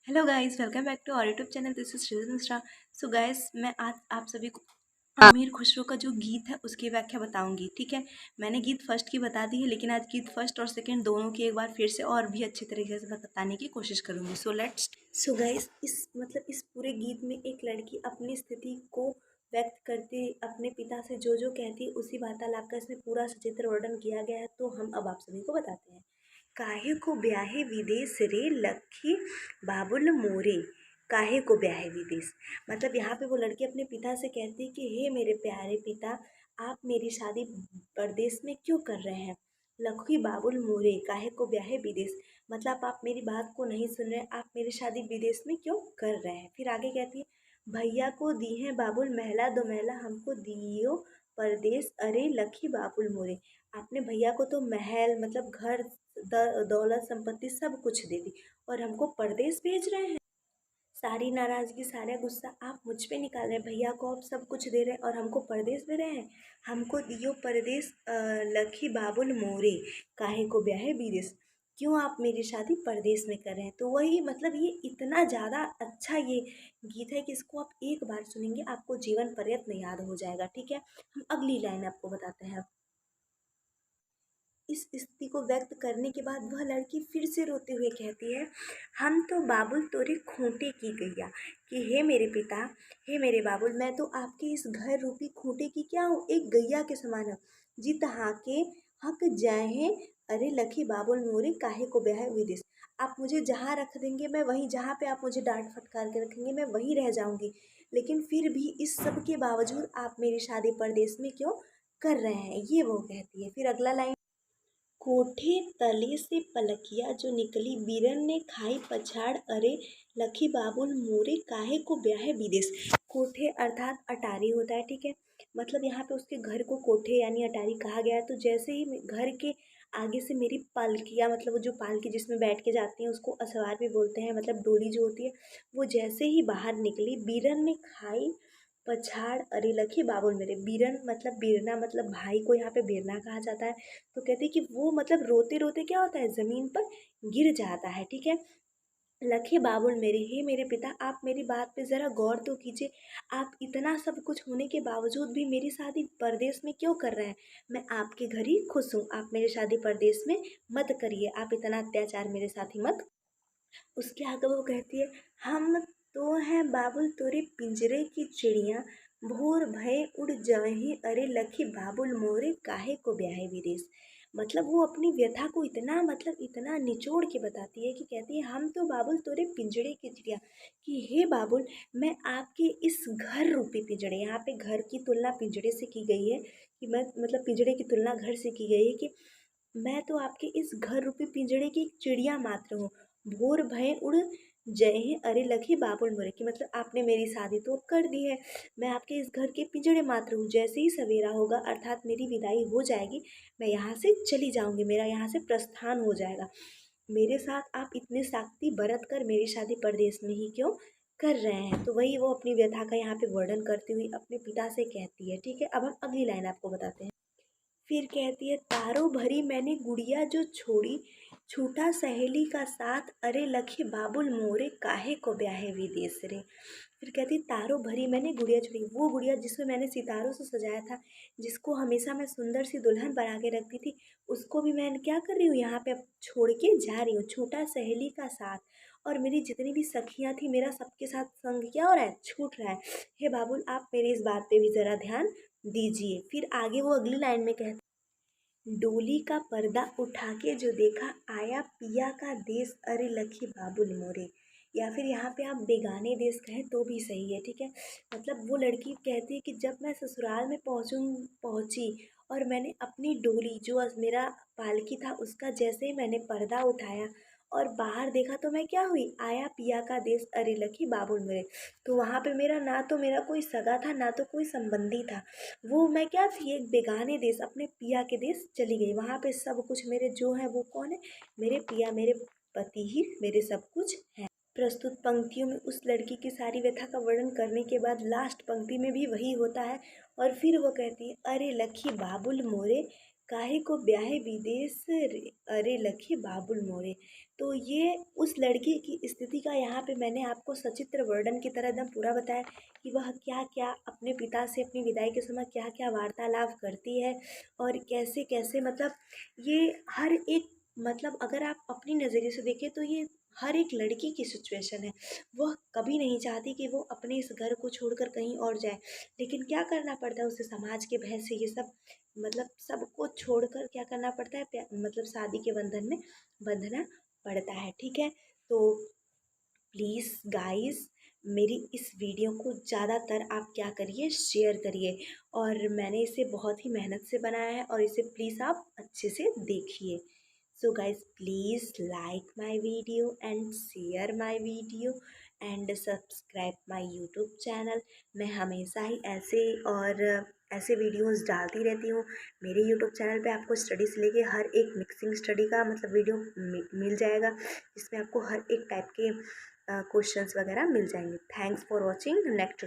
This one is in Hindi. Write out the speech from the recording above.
Hello guys, welcome back to our YouTube channel. This is Srijan Mishra. So guys, मैं आज आप सभी को अमीर खुसरो का जो गीत है उसकी व्याख्या बताऊंगी। ठीक है, मैंने गीत फर्स्ट की बता दी है, लेकिन आज गीत फर्स्ट और सेकंड दोनों की एक बार फिर से और भी अच्छी तरीके से बताने की कोशिश करूंगी। सो गाइस, इस पूरे गीत में एक लड़की अपनी स्थिति को व्यक्त करती, अपने पिता से जो कहती है उसी वार्तालाप का इसमें पूरा सचित्र वर्णन किया गया है। तो हम अब आप सभी को बताते हैं। काहे को ब्याहे विदेश रे लखी बाबुल मोरे। काहे को ब्याहे विदेश, मतलब यहाँ पे वो लड़की अपने पिता से कहती है कि हे मेरे प्यारे पिता, आप मेरी शादी परदेश में क्यों कर रहे हैं। लखी बाबुल मोरे काहे को ब्याहे विदेश, मतलब आप मेरी बात को नहीं सुन रहे, आप मेरी शादी विदेश में क्यों कर रहे हैं। फिर आगे कहती है, भैया को दी है बाबुल महला दो महला, हमको दियो परदेश अरे लखी बाबुल मोरे। आपने भैया को तो महल मतलब घर दौलत संपत्ति सब कुछ दे दी और हमको परदेश भेज रहे हैं। सारी नाराजगी सारा गुस्सा आप मुझ पे निकाल रहे हैं। भैया को आप सब कुछ दे रहे हैं और हमको परदेश दे रहे हैं। हमको दियो परदेश लखी बाबुल मोरे, काहे को ब्याहे विदेश। क्यों आप मेरी शादी परदेश में कर रहे हैं। तो वही मतलब ये इतना ज़्यादा अच्छा ये गीत है कि इसको आप एक बार सुनेंगे आपको जीवन पर्यंत याद हो जाएगा। ठीक है, हम अगली लाइन आपको बताते हैं। इस स्थिति को व्यक्त करने के बाद वह लड़की फिर से रोते हुए कहती है, हम तो बाबुल तोरे खूंटे की गैया, कि हे मेरे पिता, हे मेरे बाबुल, मैं तो आपके इस घर रूपी खूंटे की क्या हूँ, एक गैया के समान हूँ। जित हाके हक जाए हैं, अरे लखी बाबुल मोरे काहे को ब्याह विदेश। आप मुझे जहाँ रख देंगे मैं वहीं, जहाँ पे आप मुझे डांट फटकार के रखेंगे मैं वहीं रह जाऊंगी। लेकिन फिर भी इस सब के बावजूद आप मेरी शादी परदेश में क्यों कर रहे हैं, ये वो कहती है। फिर अगला लाइन, कोठे तले से पलकिया जो निकली, बीरन ने खाई पछाड़, अरे लखी बाबुल मोरे काहे को ब्याहे विदेश। कोठे अर्थात अटारी होता है। ठीक है, मतलब यहाँ पे उसके घर को कोठे यानी अटारी कहा गया है। तो जैसे ही घर के आगे से मेरी पालकिया, मतलब वो जो पालकी जिसमें बैठ के जाती हैं उसको असवार भी बोलते हैं, मतलब डोली जो होती है, वो जैसे ही बाहर निकली, बीरन ने खाई पछाड़, अरे लखी बाबुल मेरे। बीरन मतलब बीरना, मतलब भाई को यहाँ पे बीरना कहा जाता है। तो कहते हैं कि वो मतलब रोते रोते क्या होता है, ज़मीन पर गिर जाता है। ठीक है, लखे बाबुल मेरे, हे मेरे पिता, आप मेरी बात पे ज़रा गौर तो कीजिए। आप इतना सब कुछ होने के बावजूद भी मेरी शादी परदेश में क्यों कर रहे हैं। मैं आपके घर ही खुश हूँ, आप मेरी शादी परदेश में मत करिए, आप इतना अत्याचार मेरे साथ ही मत। उसके आगे वो कहती है, हम तो हैं बाबुल तोरे पिंजरे की चिड़िया, भोर भय उड़ जाए, अरे लखी बाबुल मोरे काहे को ब्याहे विदेश। मतलब वो अपनी व्यथा को इतना मतलब इतना निचोड़ के बताती है कि कहती है, हम तो बाबुल तोरे पिंजड़े की चिड़िया, कि हे बाबुल, मैं आपके इस घर रूपी पिंजड़े, यहाँ पे घर की तुलना पिंजड़े से की गई है, कि मैं मतलब पिंजड़े की तुलना घर से की गई है, कि मैं तो आपके इस घर रूपी पिंजड़े की एक चिड़िया मात्र हूँ। भोर भय उड़ जय हैं, अरे लखी बाबुल मोरे, कि मतलब आपने मेरी शादी तो अब कर दी है, मैं आपके इस घर के पिंजड़े मात्र हूँ। जैसे ही सवेरा होगा अर्थात मेरी विदाई हो जाएगी, मैं यहाँ से चली जाऊँगी, मेरा यहाँ से प्रस्थान हो जाएगा। मेरे साथ आप इतने साख्ती बरत कर मेरी शादी परदेश में ही क्यों कर रहे हैं। तो वही वो अपनी व्यथा का यहाँ पे वर्णन करती हुई अपने पिता से कहती है। ठीक है, अब हम अगली लाइन आपको बताते हैं। फिर कहती है, तारों भरी मैंने गुड़िया जो छोड़ी, छूटा सहेली का साथ, अरे लखे बाबुल मोरे काहे को ब्याहे विदेश रे। फिर कहती, तारों भरी मैंने गुड़िया छोड़ी, वो गुड़िया जिसमें मैंने सितारों से सजाया था, जिसको हमेशा मैं सुंदर सी दुल्हन बना के रखती थी, उसको भी मैं क्या कर रही हूँ, यहाँ पे अब छोड़ के जा रही हूँ। छूटा सहेली का साथ, और मेरी जितनी भी सखियाँ थी, मेरा सबके साथ संग क्या हो रहा है, छूट रहा है। हे बाबुल, आप मेरी इस बात पे भी ज़रा ध्यान दीजिए। फिर आगे वो अगली लाइन में कहती, डोली का पर्दा उठा के जो देखा, आया पिया का देश, अरे लखी बाबुल मोरे। या फिर यहाँ पे आप बेगाने देश कहें तो भी सही है। ठीक है, मतलब वो लड़की कहती है कि जब मैं ससुराल में पहुँची और मैंने अपनी डोली जो मेरा पालकी था उसका जैसे ही मैंने पर्दा उठाया और बाहर देखा, तो मैं क्या हुई, आया पिया का देश, अरे लखी बाबुल मोरे। तो वहाँ पे मेरा ना तो मेरा कोई सगा था ना तो कोई संबंधी था, वो मैं क्या थी, एक बेगाने देश, अपने पिया के देश चली गई। वहाँ पे सब कुछ मेरे जो है वो कौन है, मेरे पिया, मेरे पति ही मेरे सब कुछ है। प्रस्तुत पंक्तियों में उस लड़की की सारी व्यथा का वर्णन करने के बाद लास्ट पंक्ति में भी वही होता है। और फिर वो कहती है, अरे लखी बाबुल मोरे काहे को ब्याहे विदेश रे, अरे लखे बाबुल मोरे। तो ये उस लड़की की स्थिति का यहाँ पे मैंने आपको सचित्र वर्णन की तरह एकदम पूरा बताया कि वह क्या क्या अपने पिता से अपनी विदाई के समय क्या क्या वार्तालाप करती है और कैसे कैसे मतलब ये हर एक मतलब अगर आप अपनी नज़रिए से देखें तो ये हर एक लड़की की सिचुएशन है। वह कभी नहीं चाहती कि वो अपने इस घर को छोड़कर कहीं और जाए, लेकिन क्या करना पड़ता है उसे समाज के भय से ये सब मतलब सबको छोड़कर क्या करना पड़ता है मतलब शादी के बंधन में बंधना पड़ता है। ठीक है, तो प्लीज़ गाइस मेरी इस वीडियो को ज़्यादातर आप क्या करिए, शेयर करिए। और मैंने इसे बहुत ही मेहनत से बनाया है और इसे प्लीज़ आप अच्छे से देखिए। So guys please like my video and share my video and subscribe my YouTube channel. मैं हमेशा ही ऐसे और ऐसे वीडियोस डालती रहती हूँ। मेरे यूट्यूब चैनल पे आपको स्टडी से लेके हर एक मिक्सिंग स्टडी का मतलब वीडियो मिल जाएगा, जिसमें आपको हर एक टाइप के क्वेश्चंस वगैरह मिल जाएंगे। Thanks for watching next